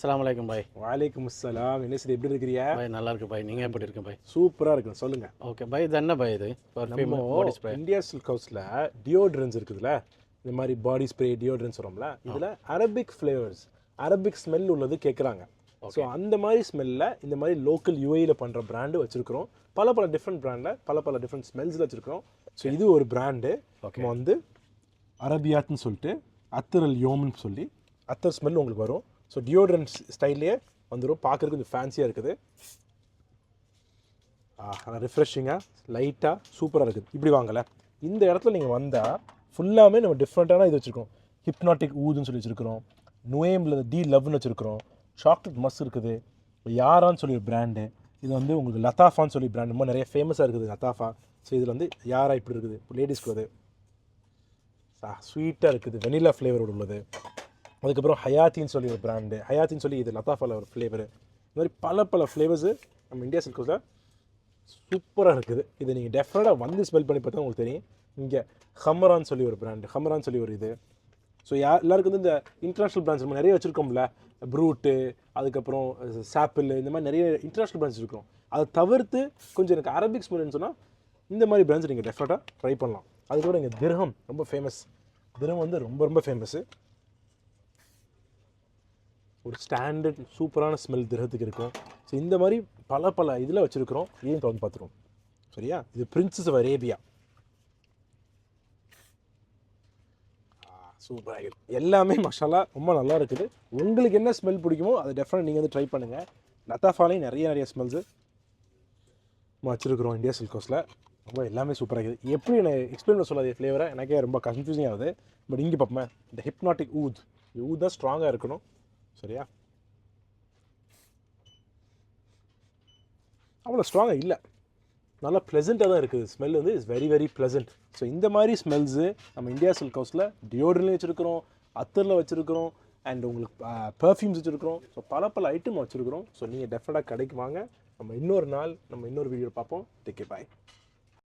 அஸ்ஸலாமு அலைக்கும் பாய். வலைக்கும் அஸ்ஸலாம். என்ன சரி, எப்படி இருக்கிறியா? பாய் நல்லா இருக்கு பாய். நீங்கள் எப்படி இருக்கு பாய்? சூப்பராக இருக்கு. சொல்லுங்க. ஓகே பாய், இது என்ன பாய்? இது perfume body spray. India silk ஹவுஸில் டியோட்ரன்ஸ் இருக்குதுல்ல, இந்த மாதிரி பாடி ஸ்ப்ரே டியோட்ரன்ஸ் வரோம்ல, இதில் அரபிக் ஃப்ளேவர்ஸ், அரபிக் ஸ்மெல் உள்ளது கேட்குறாங்க. ஸோ அந்த மாதிரி ஸ்மெல்லில் இந்த மாதிரி லோக்கல் யூஏயில் பண்ணுற பிராண்டு வச்சுருக்கிறோம். பல டிஃப்ரெண்ட் பிராண்டில் பல டிஃப்ரெண்ட் ஸ்மெல்ஸில் வச்சுருக்கிறோம். ஸோ இது ஒரு பிராண்டு. நம்ம வந்து அரபியாத்னு சொல்லிட்டு அத்தரல் யோம்னு சொல்லி அத்தர் ஸ்மெல் உங்களுக்கு வரும். ஸோ டியோட்ரன்ஸ் ஸ்டைல்லையே வந்துடும். பார்க்குறதுக்கு கொஞ்சம் ஃபேன்சியாக இருக்குது. ரிஃப்ரெஷிங்காக லைட்டாக சூப்பராக இருக்குது. இப்படி வாங்கலை, இந்த இடத்துல நீங்கள் வந்தால் ஃபுல்லாமே நம்ம டிஃப்ரெண்ட்டான இது வச்சுருக்கோம். ஹிப்னாட்டிக் ஊதுன்னு சொல்லி வச்சுருக்கிறோம். நுவேம்பில் டி லவ்னு வச்சுருக்கிறோம். சாக்லேட் மஸ் இருக்குது. யாரான்னு சொல்லி ஒரு பிராண்டு. இது வந்து உங்களுக்கு லத்தாஃபான்னு சொல்லி பிராண்ட் ரொம்ப நிறைய ஃபேமஸாக இருக்குது லத்தாஃபா. ஸோ இதில் வந்து யாரா இப்படி இருக்குது, லேடிஸ்க்கு அது ஸ்வீட்டாக இருக்குது, வெனிலா ஃப்ளேவரோடு உள்ளது. அதுக்கப்புறம் ஹயாத்தின்னு சொல்லி ஒரு பிராண்டு, ஹயாத்தின்னு சொல்லி இது லத்தாஃபாவில் ஒரு ஃப்ளேவரு. இந்த மாதிரி பல ஃப்ளேவர்ஸு நம்ம இந்தியா சில்க் ஹவுஸில் சூப்பராக இருக்குது. இதை நீங்கள் டெஃபினட்டாக வந்து ஸ்மெல் பண்ணி பார்த்தா உங்களுக்கு தெரியும். இங்கே ஹமரான்னு சொல்லி ஒரு பிராண்டு, ஹமரான்னு சொல்லி ஒரு இது. ஸோ எல்லாருக்கும் வந்து இந்த இன்டர்நேஷ்னல் பிராண்ட்ஸ் நம்ம நிறைய வச்சுருக்கோம்ல, ப்ரூட்டு, அதுக்கப்புறம் சாப்பிள், இந்த மாதிரி நிறைய இன்டர்நேஷ்னல் பிராண்ட்ஸ் இருக்கும். அதை தவிர்த்து கொஞ்சம் எனக்கு அரபிக் ஸ்மெல்னு சொன்னால் இந்த மாதிரி பிராண்ட்ஸ் நீங்கள் டெஃபினட்டாக ட்ரை பண்ணலாம். அதுக்கூட இங்கே திர்ஹம் ரொம்ப ஃபேமஸ். திர்ஹம் வந்து ரொம்ப ஃபேமஸ்ஸு. ஒரு ஸ்டாண்டர்ட் சூப்பரான ஸ்மெல் திரகத்துக்கு இருக்கும். ஸோ இந்த மாதிரி பல இதில் வச்சுருக்கிறோம். இதையும் திறந்து பார்த்துருவோம். சரியா? இது பிரின்சஸ் ஆஃப் அரேபியா. சூப்பராக இருக்குது. எல்லாமே மசாலா ரொம்ப நல்லா இருக்குது. உங்களுக்கு என்ன ஸ்மெல் பிடிக்குமோ அதை டெஃபினட் நீங்கள் வந்து ட்ரை பண்ணுங்கள். லத்தாஃபாலையும் நிறைய ஸ்மெல்ஸு நம்ம வச்சுருக்கிறோம் இந்தியா சில்க் ஹவுஸில். ரொம்ப எல்லாமே சூப்பராக இருக்குது. எப்படி எனக்கு எக்ஸ்பிளைன் பண்ண சொல்லாத ஃப்ளேவரை எனக்கே ரொம்ப கன்ஃபியூசிங் ஆகுது. பட் இங்கே பார்ப்போமே, இந்த ஹிப்னாட்டிக் ஊத், இந்த ஊத் தான் ஸ்ட்ராங்காக இருக்கணும். சரியா? அவ்வளோ ஸ்ட்ராங்காக இல்லை, நல்லா ப்ளசண்ட்டாக தான் இருக்குது. ஸ்மெல் வந்து இஸ் வெரி ப்ளசண்ட். ஸோ இந்த மாதிரி ஸ்மெல்ஸு நம்ம இந்தியா சில்க் ஹவுஸில் டியோட்ரன்லையும் வச்சுருக்கிறோம், அத்தரில் வச்சுருக்கிறோம், அண்ட் உங்களுக்கு பர்ஃப்யூம்ஸ் வச்சுருக்கிறோம். ஸோ பல ஐட்டம் வச்சுருக்கிறோம். ஸோ நீங்கள் டெஃபினட்டாக கடைக்கு வாங்க. நம்ம இன்னொரு நாள் நம்ம இன்னொரு வீடியோ பார்ப்போம். டேக் கேர், பாய்.